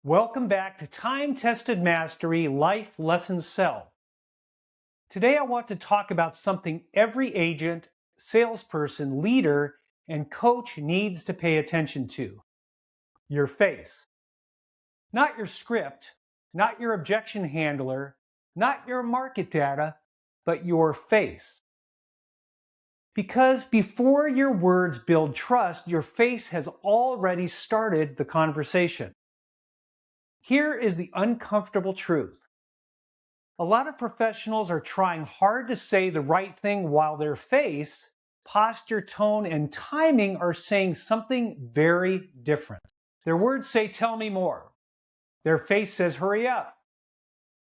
Welcome back to Time-Tested Mastery Life Lessons Sell. Today I want to talk about something every agent, salesperson, leader, and coach needs to pay attention to. Your face. Not your script, not your objection handler, not your market data, but your face. Because before your words build trust, your face has already started the conversation. Here is the uncomfortable truth. A lot of professionals are trying hard to say the right thing while their face, posture, tone, and timing are saying something very different. Their words say, "Tell me more." Their face says, "Hurry up."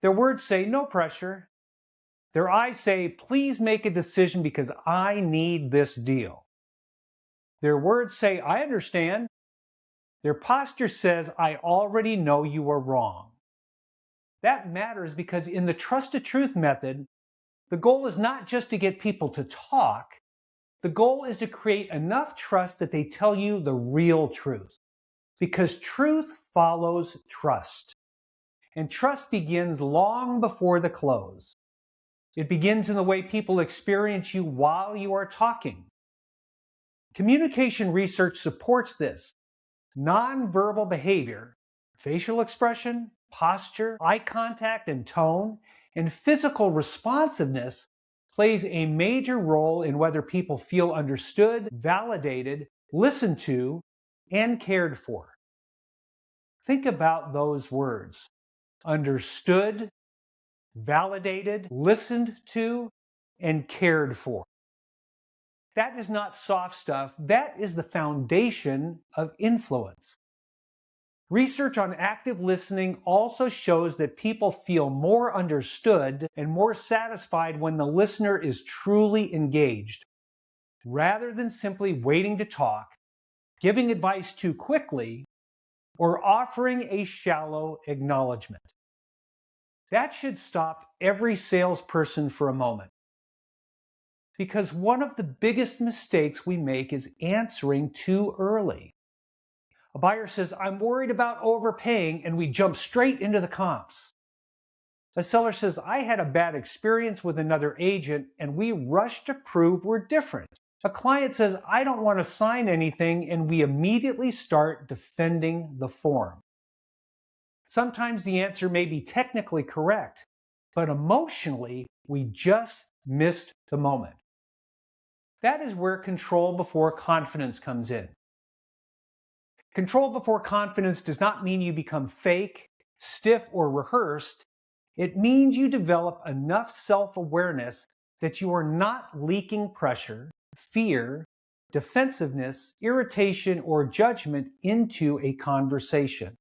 Their words say, "No pressure." Their eyes say, "Please make a decision because I need this deal." Their words say, "I understand." Their posture says, "I already know you are wrong." That matters because in the Trust to Truth method, the goal is not just to get people to talk. The goal is to create enough trust that they tell you the real truth. Because truth follows trust. And trust begins long before the close. It begins in the way people experience you while you are talking. Communication research supports this. Nonverbal behavior, facial expression, posture, eye contact and tone, and physical responsiveness plays a major role in whether people feel understood, validated, listened to, and cared for. Think about those words. Understood, validated, listened to, and cared for. That is not soft stuff. That is the foundation of influence. Research on active listening also shows that people feel more understood and more satisfied when the listener is truly engaged, rather than simply waiting to talk, giving advice too quickly, or offering a shallow acknowledgement. That should stop every salesperson for a moment. Because one of the biggest mistakes we make is answering too early. A buyer says, "I'm worried about overpaying," and we jump straight into the comps. A seller says, "I had a bad experience with another agent," and we rush to prove we're different. A client says, "I don't want to sign anything," and we immediately start defending the form. Sometimes the answer may be technically correct, but emotionally, we just missed the moment. That is where control before confidence comes in. Control before confidence does not mean you become fake, stiff, or rehearsed. It means you develop enough self-awareness that you are not leaking pressure, fear, defensiveness, irritation, or judgment into a conversation.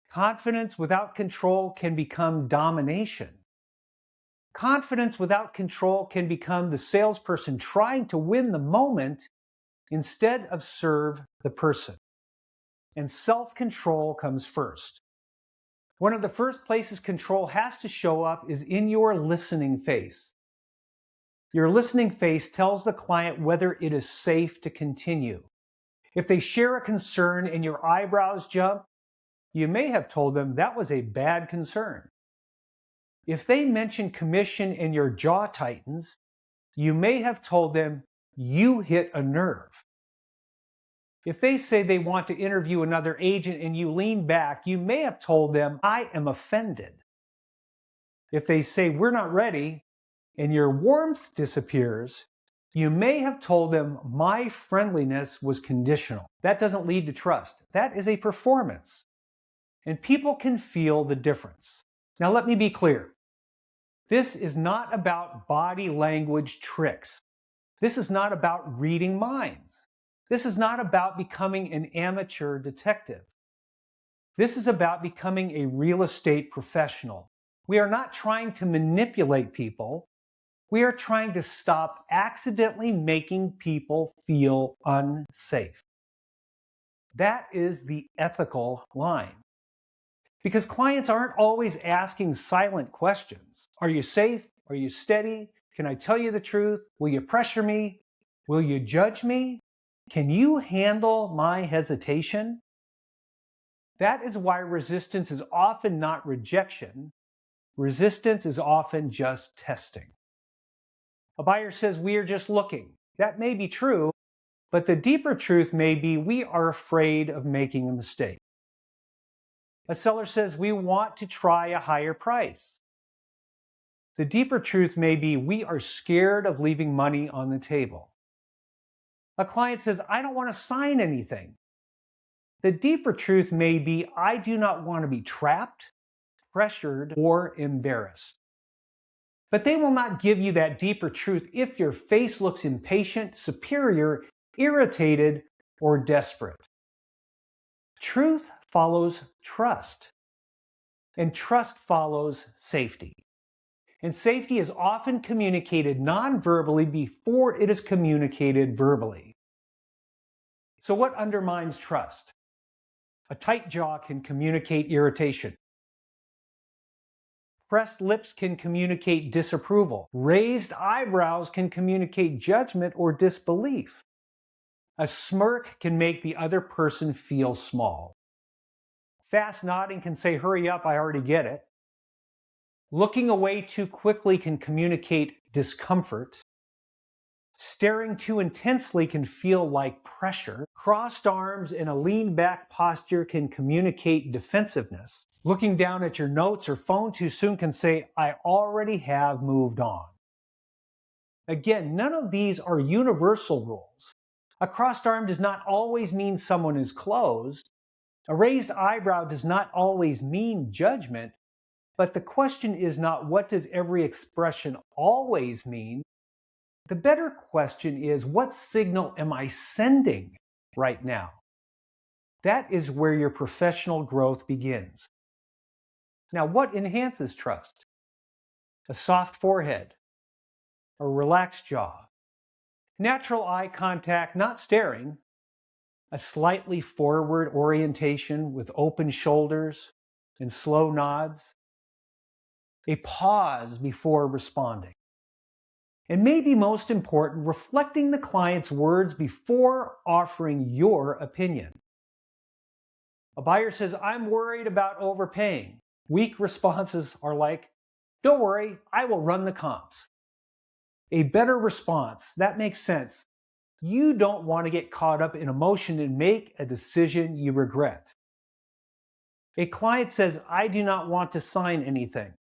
Confidence without control can become domination. Confidence without control can become the salesperson trying to win the moment instead of serve the person. And self-control comes first. One of the first places control has to show up is in your listening face. Your listening face tells the client whether it is safe to continue. If they share a concern and your eyebrows jump, you may have told them that was a bad concern. If they mention commission and your jaw tightens, you may have told them you hit a nerve. If they say they want to interview another agent and you lean back, you may have told them, "I am offended." If they say, "We're not ready," and your warmth disappears, you may have told them, "My friendliness was conditional." That doesn't lead to trust. That is a performance. And people can feel the difference. Now let me be clear. This is not about body language tricks. This is not about reading minds. This is not about becoming an amateur detective. This is about becoming a real estate professional. We are not trying to manipulate people. We are trying to stop accidentally making people feel unsafe. That is the ethical line. Because clients aren't always asking silent questions. Are you safe? Are you steady? Can I tell you the truth? Will you pressure me? Will you judge me? Can you handle my hesitation? That is why resistance is often not rejection. Resistance is often just testing. A buyer says, "We are just looking." That may be true, but the deeper truth may be we are afraid of making a mistake. A seller says, "We want to try a higher price." The deeper truth may be we are scared of leaving money on the table. A client says, "I don't want to sign anything." The deeper truth may be I do not want to be trapped, pressured, or embarrassed. But they will not give you that deeper truth if your face looks impatient, superior, irritated, or desperate. Truth follows trust, and trust follows safety. And safety is often communicated non-verbally before it is communicated verbally. So what undermines trust? A tight jaw can communicate irritation. Pressed lips can communicate disapproval. Raised eyebrows can communicate judgment or disbelief. A smirk can make the other person feel small. Fast nodding can say, "Hurry up, I already get it." Looking away too quickly can communicate discomfort. Staring too intensely can feel like pressure. Crossed arms and a lean back posture can communicate defensiveness. Looking down at your notes or phone too soon can say, "I already have moved on." Again, none of these are universal rules. A crossed arm does not always mean someone is closed. A raised eyebrow does not always mean judgment. But the question is not what does every expression always mean? The better question is what signal am I sending right now? That is where your professional growth begins. Now, what enhances trust? A soft forehead, a relaxed jaw, natural eye contact, not staring, a slightly forward orientation with open shoulders and slow nods, a pause before responding. And maybe most important, reflecting the client's words before offering your opinion. A buyer says, "I'm worried about overpaying." Weak responses are like, "Don't worry, I will run the comps." A better response, "That makes sense. You don't want to get caught up in emotion and make a decision you regret." A client says, "I do not want to sign anything."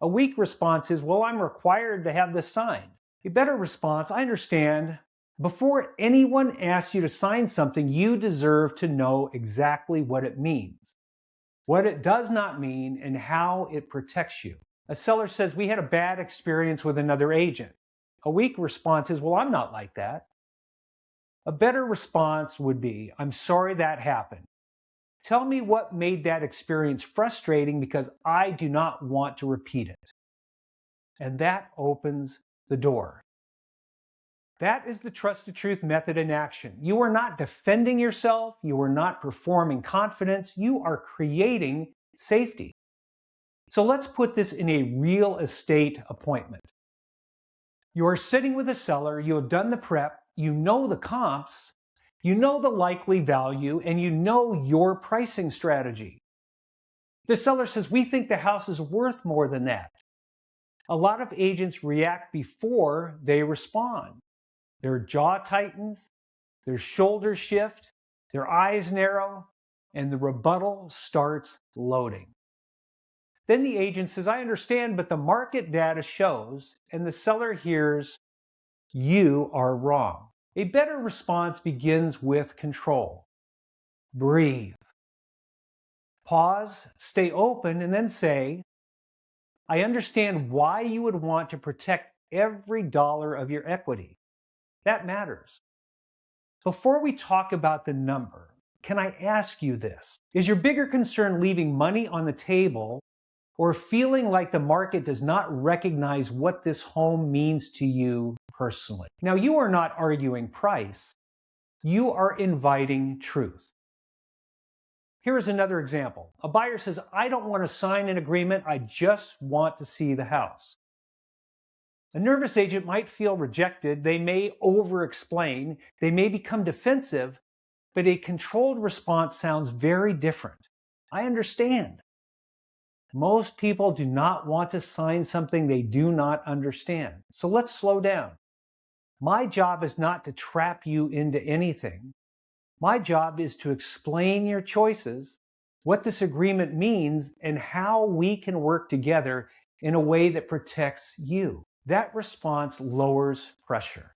A weak response is, "Well, I'm required to have this signed." A better response, "I understand. Before anyone asks you to sign something, you deserve to know exactly what it means, what it does not mean, and how it protects you." A seller says, "We had a bad experience with another agent." A weak response is, "Well, I'm not like that." A better response would be, "I'm sorry that happened. Tell me what made that experience frustrating because I do not want to repeat it." And that opens the door. That is the trust the truth method in action. You are not defending yourself. You are not performing confidence. You are creating safety. So let's put this in a real estate appointment. You are sitting with a seller. You have done the prep. You know the comps. You know the likely value, and you know your pricing strategy. The seller says, "We think the house is worth more than that." A lot of agents react before they respond. Their jaw tightens, their shoulders shift, their eyes narrow, and the rebuttal starts loading. Then the agent says, "I understand, but the market data shows," and the seller hears, "You are wrong." A better response begins with control. Breathe. Pause, stay open, and then say, "I understand why you would want to protect every dollar of your equity. That matters. Before we talk about the number, can I ask you this? Is your bigger concern leaving money on the table or feeling like the market does not recognize what this home means to you personally?" Now, you are not arguing price. You are inviting truth. Here is another example. A buyer says, "I don't want to sign an agreement. I just want to see the house." A nervous agent might feel rejected. They may over-explain. They may become defensive, but a controlled response sounds very different. I understand. Most people do not want to sign something they do not understand. So let's slow down. My job is not to trap you into anything. My job is to explain your choices, what this agreement means, and how we can work together in a way that protects you. That response lowers pressure.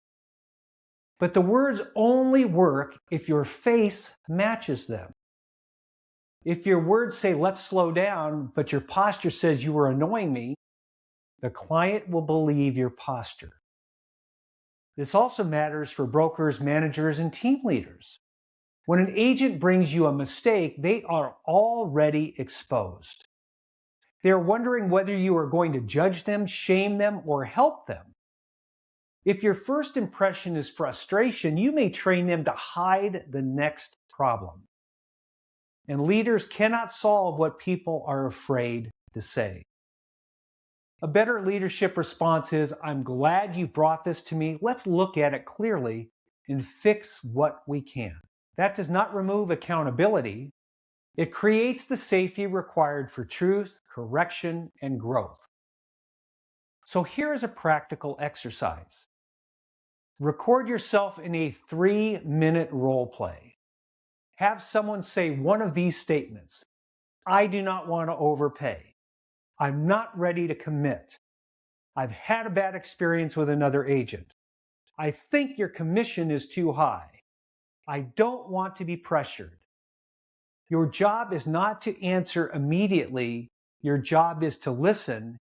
But the words only work if your face matches them. If your words say, let's slow down, but your posture says you are annoying me, the client will believe your posture. This also matters for brokers, managers, and team leaders. When an agent brings you a mistake, they are already exposed. They are wondering whether you are going to judge them, shame them, or help them. If your first impression is frustration, you may train them to hide the next problem. And leaders cannot solve what people are afraid to say. A better leadership response is, I'm glad you brought this to me. Let's look at it clearly and fix what we can. That does not remove accountability. It creates the safety required for truth, correction, and growth. So here is a practical exercise. Record yourself in a 3-minute role play. Have someone say one of these statements. I do not want to overpay. I'm not ready to commit. I've had a bad experience with another agent. I think your commission is too high. I don't want to be pressured. Your job is not to answer immediately. Your job is to listen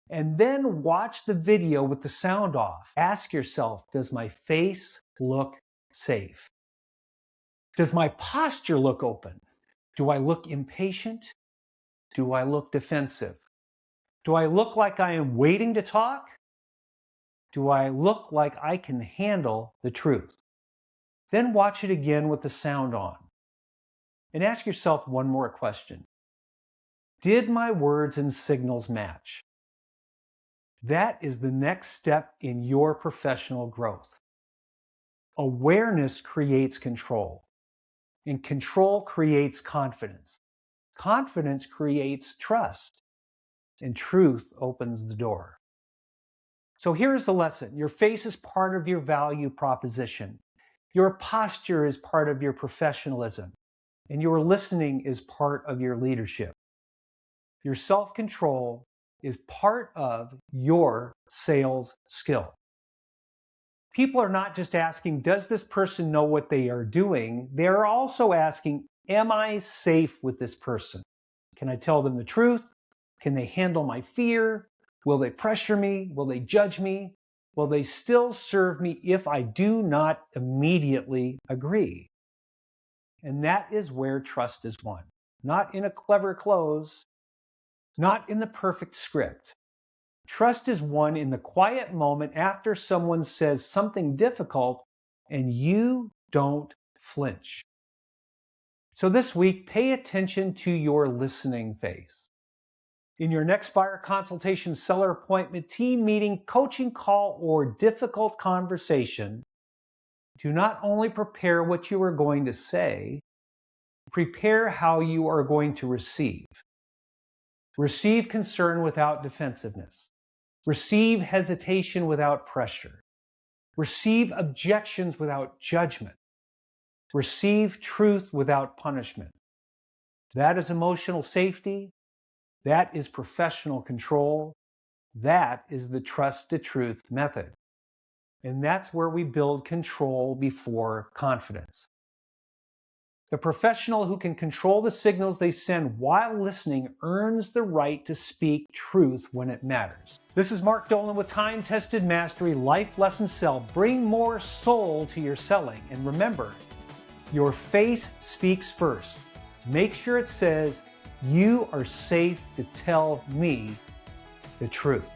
and then watch the video with the sound off. Ask yourself, does my face look safe? Does my posture look open? Do I look impatient? Do I look defensive? Do I look like I am waiting to talk? Do I look like I can handle the truth? Then watch it again with the sound on. And ask yourself one more question. Did my words and signals match? That is the next step in your professional growth. Awareness creates control, and control creates confidence. Confidence creates trust, and truth opens the door. So here's the lesson. Your face is part of your value proposition. Your posture is part of your professionalism, and your listening is part of your leadership. Your self-control is part of your sales skill. People are not just asking, does this person know what they are doing? They're also asking, am I safe with this person? Can I tell them the truth? Can they handle my fear? Will they pressure me? Will they judge me? Will they still serve me if I do not immediately agree? And that is where trust is won. Not in a clever close, not in the perfect script. Trust is won in the quiet moment after someone says something difficult and you don't flinch. So this week, pay attention to your listening face. In your next buyer consultation, seller appointment, team meeting, coaching call, or difficult conversation, do not only prepare what you are going to say, prepare how you are going to receive. Receive concern without defensiveness. Receive hesitation without pressure. Receive objections without judgment. Receive truth without punishment. That is emotional safety. That is professional control. That is the trust to truth method. And that's where we build control before confidence. The professional who can control the signals they send while listening earns the right to speak truth when it matters. This is Mark Dolan with Time-Tested Mastery Life Lesson Sell. Bring more soul to your selling. And remember, your face speaks first. Make sure it says, you are safe to tell me the truth.